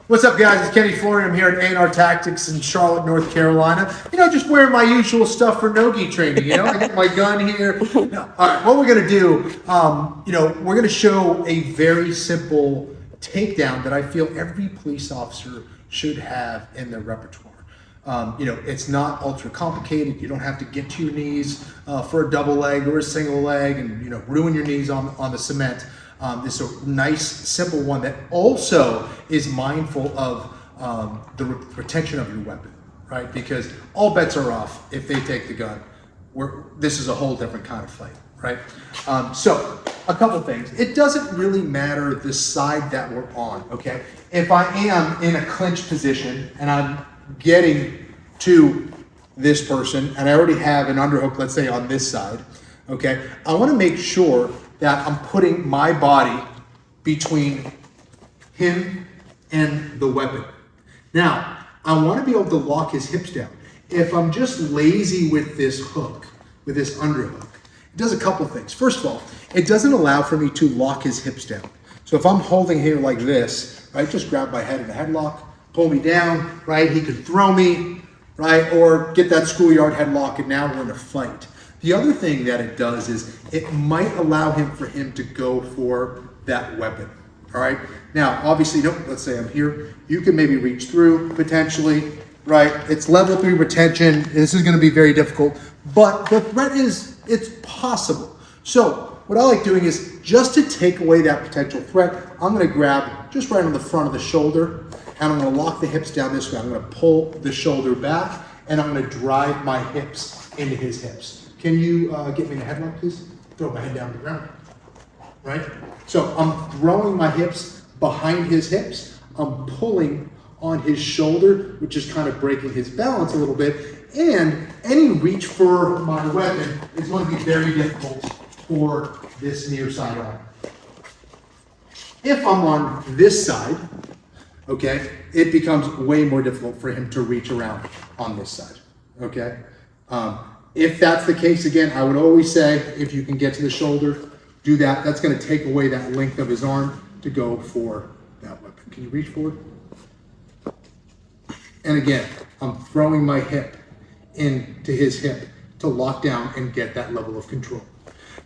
What's up, guys? It's Kenny Florian. I'm here at A&R Tactics in Charlotte, North Carolina. Just wearing my usual stuff for no-gi training. I got my gun here. No. All right, what we're going to do, we're going to show a very simple takedown that I feel every police officer should have in their repertoire. It's not ultra complicated. You don't have to get to your knees for a double leg or a single leg and, ruin your knees on the cement. This is a nice, simple one that also is mindful of the retention of your weapon, right? Because all bets are off if they take the gun. This is a whole different kind of fight, right? So a couple things. It doesn't really matter the side that we're on, okay? If I am in a clinch position and I'm getting to this person and I already have an underhook, let's say on this side, okay? I want to make sure that I'm putting my body between him and the weapon. Now, I want to be able to lock his hips down. If I'm just lazy with this hook, with this underhook, it does a couple things. First of all, it doesn't allow for me to lock his hips down. So if I'm holding here like this, right, just grab my head in a headlock, pull me down, right, he could throw me, right, or get that schoolyard headlock, and now we're in a fight. The other thing that it does is it might allow for him to go for that weapon, all right? Now, obviously, let's say I'm here. You can maybe reach through potentially, right? It's level 3 retention. This is gonna be very difficult, but the threat is, it's possible. So what I like doing is just to take away that potential threat, I'm gonna grab just right on the front of the shoulder, and I'm gonna lock the hips down this way. I'm gonna pull the shoulder back, and I'm gonna drive my hips into his hips. Can you get me in a headlock, please? Throw my head down to the ground, right? So I'm throwing my hips behind his hips. I'm pulling on his shoulder, which is kind of breaking his balance a little bit. And any reach for my weapon is going to be very difficult for this near side arm. If I'm on this side, okay, it becomes way more difficult for him to reach around on this side, okay? If that's the case, again, I would always say, if you can get to the shoulder, do that. That's going to take away that length of his arm to go for that weapon. Can you reach forward? And again, I'm throwing my hip into his hip to lock down and get that level of control.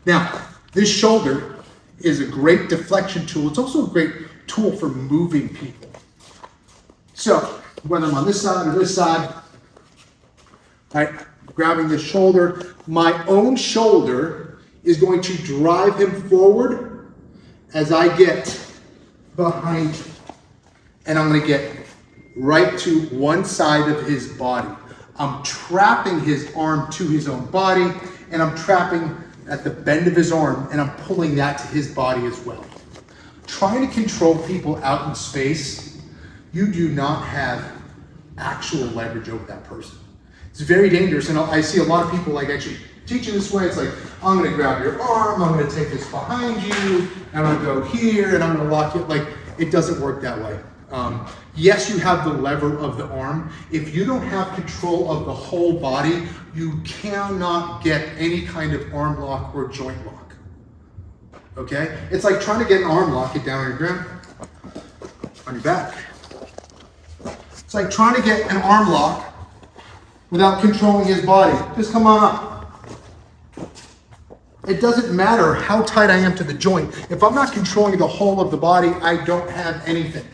Now, this shoulder is a great deflection tool. It's also a great tool for moving people. So, whether I'm on this side or this side, right, grabbing the shoulder, my own shoulder is going to drive him forward as I get behind him. And I'm going to get right to one side of his body. I'm trapping his arm to his own body, and I'm trapping at the bend of his arm, and I'm pulling that to his body as well. Trying to control people out in space, you do not have actual leverage over that person. It's very dangerous, and I see a lot of people actually teaching this way. It's like, I'm gonna grab your arm, I'm gonna take this behind you, and I'm gonna go here, and I'm gonna lock you. It doesn't work that way. Yes, you have the lever of the arm. If you don't have control of the whole body, you cannot get any kind of arm lock or joint lock, okay? It's like trying to get an arm lock, get down on your ground, on your back. It's like trying to get an arm lock without controlling his body. Just come on up. It doesn't matter how tight I am to the joint. If I'm not controlling the whole of the body, I don't have anything.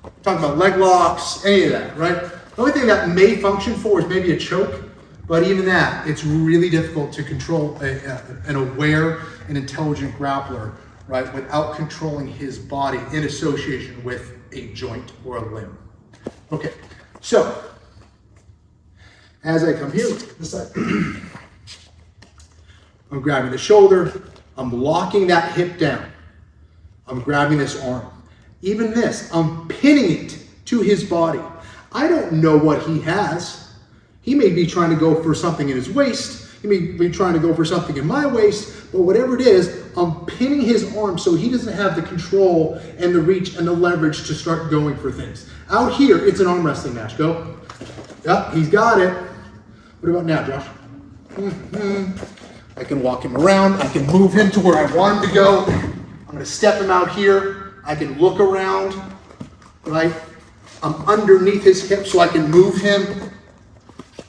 I'm talking about leg locks, any of that, right? The only thing that may function for is maybe a choke, but even that, it's really difficult to control an aware and intelligent grappler, right, without controlling his body in association with a joint or a limb. Okay, so, as I come here, this side, I'm grabbing the shoulder, I'm locking that hip down, I'm grabbing this arm. Even this, I'm pinning it to his body. I don't know what he has. He may be trying to go for something in his waist, he may be trying to go for something in my waist, but whatever it is, I'm pinning his arm so he doesn't have the control and the reach and the leverage to start going for things. Out here, it's an arm wrestling match. Go. Yep, he's got it. What about now, Josh? I can walk him around. I can move him to where I want him to go. I'm going to step him out here. I can look around, right? I'm underneath his hip so I can move him.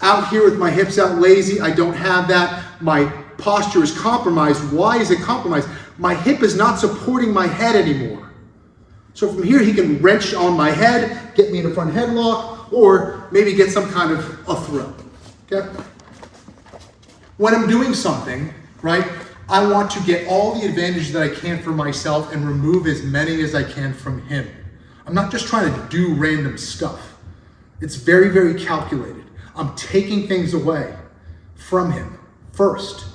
Out here with my hips out lazy, I don't have that. My posture is compromised. Why is it compromised? My hip is not supporting my head anymore. So from here, he can wrench on my head, get me in a front headlock, or maybe get some kind of a throw, okay? When I'm doing something, right, I want to get all the advantage that I can for myself and remove as many as I can from him. I'm not just trying to do random stuff. It's very, very calculated. I'm taking things away from him first.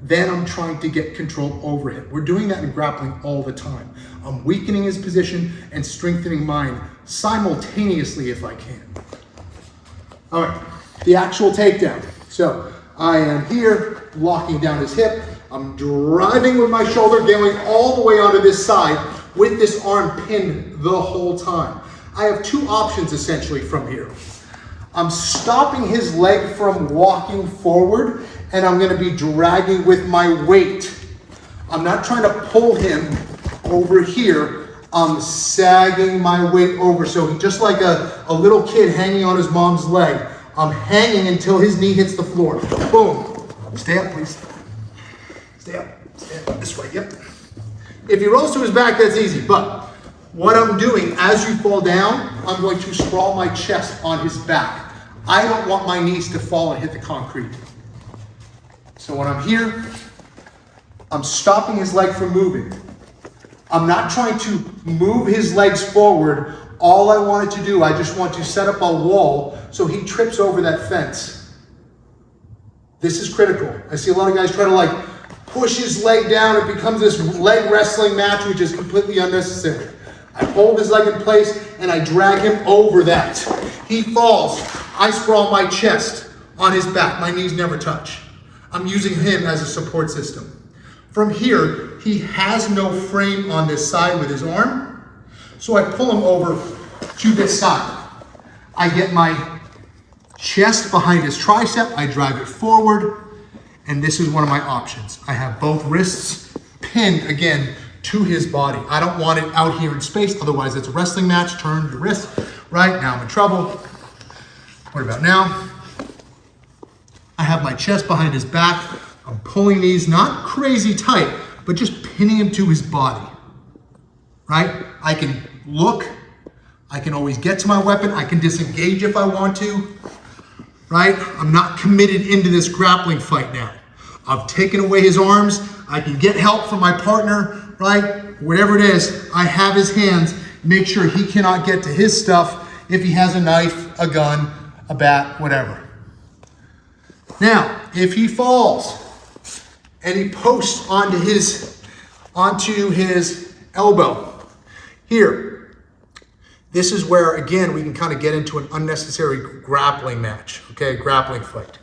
Then I'm trying to get control over him. We're doing that in grappling all the time. I'm weakening his position and strengthening mine simultaneously if I can. All right, the actual takedown. So I am here, locking down his hip. I'm driving with my shoulder, going all the way onto this side with this arm pinned the whole time. I have two options essentially from here. I'm stopping his leg from walking forward, and I'm gonna be dragging with my weight. I'm not trying to pull him over here. I'm sagging my weight over. So just like a little kid hanging on his mom's leg, I'm hanging until his knee hits the floor. Boom. Stay up, please. Stay up. Stay up. This way, yep. If he rolls to his back, that's easy. But what I'm doing, as you fall down, I'm going to sprawl my chest on his back. I don't want my knees to fall and hit the concrete. So when I'm here, I'm stopping his leg from moving. I'm not trying to move his legs forward. All I wanted to do, I just want to set up a wall so he trips over that fence. This is critical. I see a lot of guys try to like push his leg down. It becomes this leg wrestling match, which is completely unnecessary. I hold his leg in place and I drag him over that. He falls. I sprawl my chest on his back. My knees never touch. I'm using him as a support system. From here, he has no frame on this side with his arm, so I pull him over to this side. I get my chest behind his tricep, I drive it forward, and this is one of my options. I have both wrists pinned, again, to his body. I don't want it out here in space, otherwise it's a wrestling match. Turn the wrist, right? Now I'm in trouble. What about now? I have my chest behind his back. I'm pulling these, not crazy tight, but just pinning him to his body, right? I can look. I can always get to my weapon. I can disengage if I want to, right? I'm not committed into this grappling fight now. I've taken away his arms. I can get help from my partner, right? Whatever it is, I have his hands. Make sure he cannot get to his stuff if he has a knife, a gun, a bat, whatever. Now, if he falls and he posts onto his elbow here, this is where, again, we can kind of get into an unnecessary grappling match, okay, grappling fight,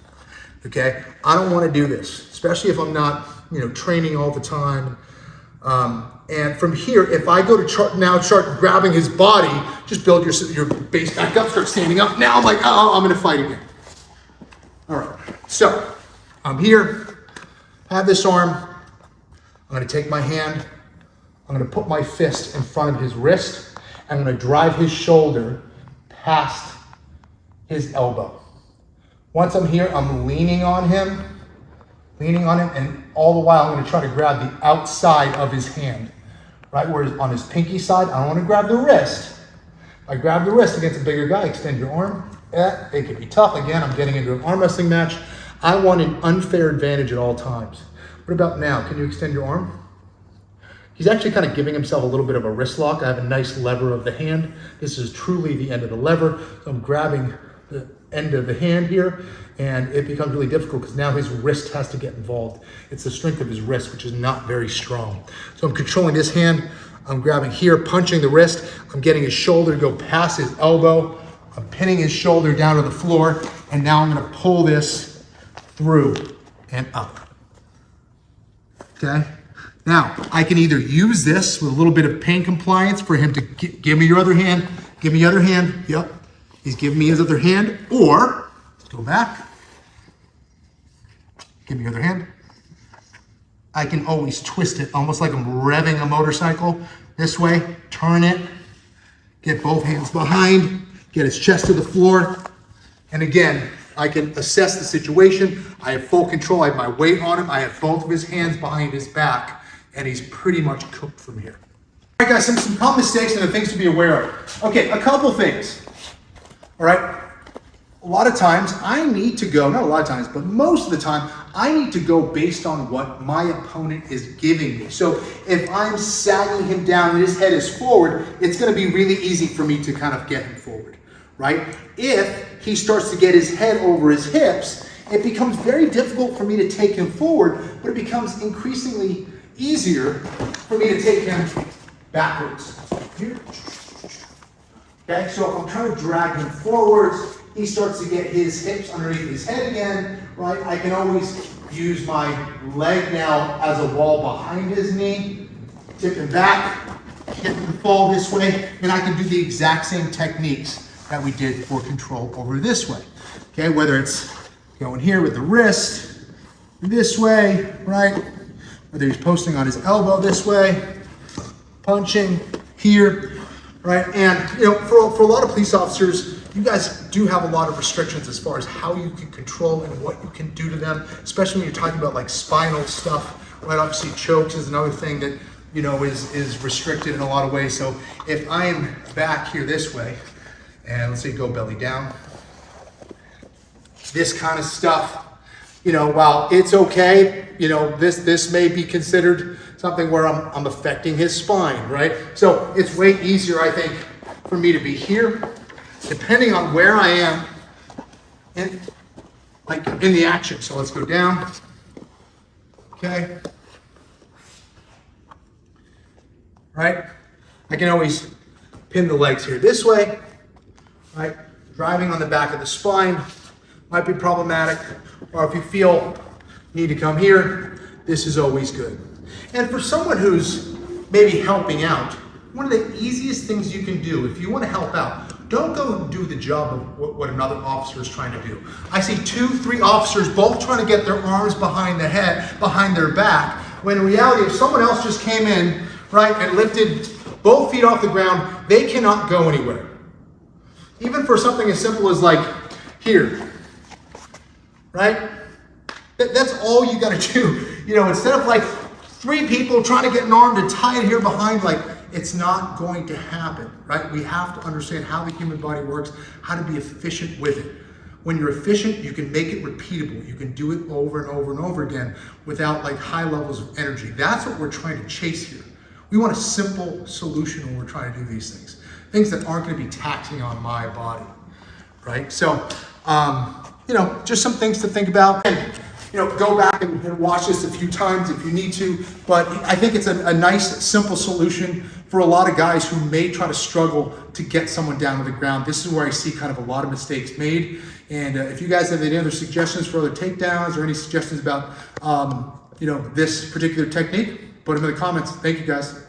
okay? I don't want to do this, especially if I'm not, training all the time. And from here, if I go to start grabbing his body, just build your base back up, start standing up. Now I'm like, oh, I'm gonna fight again. All right, so I'm here, have this arm. I'm gonna take my hand, I'm gonna put my fist in front of his wrist. I'm gonna drive his shoulder past his elbow. Once I'm here, I'm leaning on him, and all the while I'm gonna try to grab the outside of his hand, right? Where on his pinky side, I don't wanna grab the wrist. I grab the wrist against a bigger guy, extend your arm. It can be tough. Again, I'm getting into an arm wrestling match. I want an unfair advantage at all times. What about now? Can you extend your arm? He's actually kind of giving himself a little bit of a wrist lock. I have a nice lever of the hand. This is truly the end of the lever. So I'm grabbing the end of the hand here, and it becomes really difficult because now his wrist has to get involved. It's the strength of his wrist, which is not very strong. So I'm controlling this hand. I'm grabbing here, punching the wrist. I'm getting his shoulder to go past his elbow. I'm pinning his shoulder down to the floor, and now I'm gonna pull this through and up, okay? Now, I can either use this with a little bit of pain compliance for him to give me your other hand, give me your other hand, yep. He's giving me his other hand, or, let's go back, give me your other hand. I can always twist it, almost like I'm revving a motorcycle. This way, turn it, get both hands behind, get his chest to the floor. And again, I can assess the situation. I have full control. I have my weight on him. I have both of his hands behind his back, and he's pretty much cooked from here. All right, guys, some common mistakes and the things to be aware of. Okay, a couple things. All right, a lot of times I need to go, not a lot of times, but most of the time, I need to go based on what my opponent is giving me. So if I'm sagging him down and his head is forward, it's gonna be really easy for me to kind of get him forward, right? If he starts to get his head over his hips, it becomes very difficult for me to take him forward, but it becomes increasingly easier for me to take him backwards. Here. Okay, so if I'm trying to drag him forwards, he starts to get his hips underneath his head again, right? I can always use my leg now as a wall behind his knee, tip him back, hit him fall this way, and I can do the exact same techniques that we did for control over this way. Okay, whether it's going here with the wrist, this way, right? Whether he's posting on his elbow this way, punching here, right? And you know, for a lot of police officers, you guys do have a lot of restrictions as far as how you can control and what you can do to them, especially when you're talking about like spinal stuff, right? Obviously chokes is another thing that, you know, is restricted in a lot of ways. So if I am back here this way, and let's say go belly down, this kind of stuff, you know, while it's okay, you know, this may be considered something where I'm affecting his spine, right? So it's way easier, I think, for me to be here, depending on where I am in the action. So let's go down, okay? Right? I can always pin the legs here this way, right? Driving on the back of the spine might be problematic, or if you feel need to come here, this is always good. And for someone who's maybe helping out, one of the easiest things you can do if you want to help out, don't go and do the job of what another officer is trying to do. I see 2, 3 officers both trying to get their arms behind the head, behind their back, when in reality, if someone else just came in, right, and lifted both feet off the ground, they cannot go anywhere. Even for something as simple as like here, right? That's all you gotta do. You know, instead of like 3 people trying to get an arm to tie it here behind, like it's not going to happen, right? We have to understand how the human body works, how to be efficient with it. When you're efficient, you can make it repeatable. You can do it over and over and over again without like high levels of energy. That's what we're trying to chase here. We want a simple solution when we're trying to do these things. Things that aren't gonna be taxing on my body, right? So, you know, just some things to think about. And, you know, go back and watch this a few times if you need to, but I think it's a nice, simple solution for a lot of guys who may try to struggle to get someone down to the ground. This is where I see kind of a lot of mistakes made. And if you guys have any other suggestions for other takedowns or any suggestions about, you know, this particular technique, put them in the comments. Thank you, guys.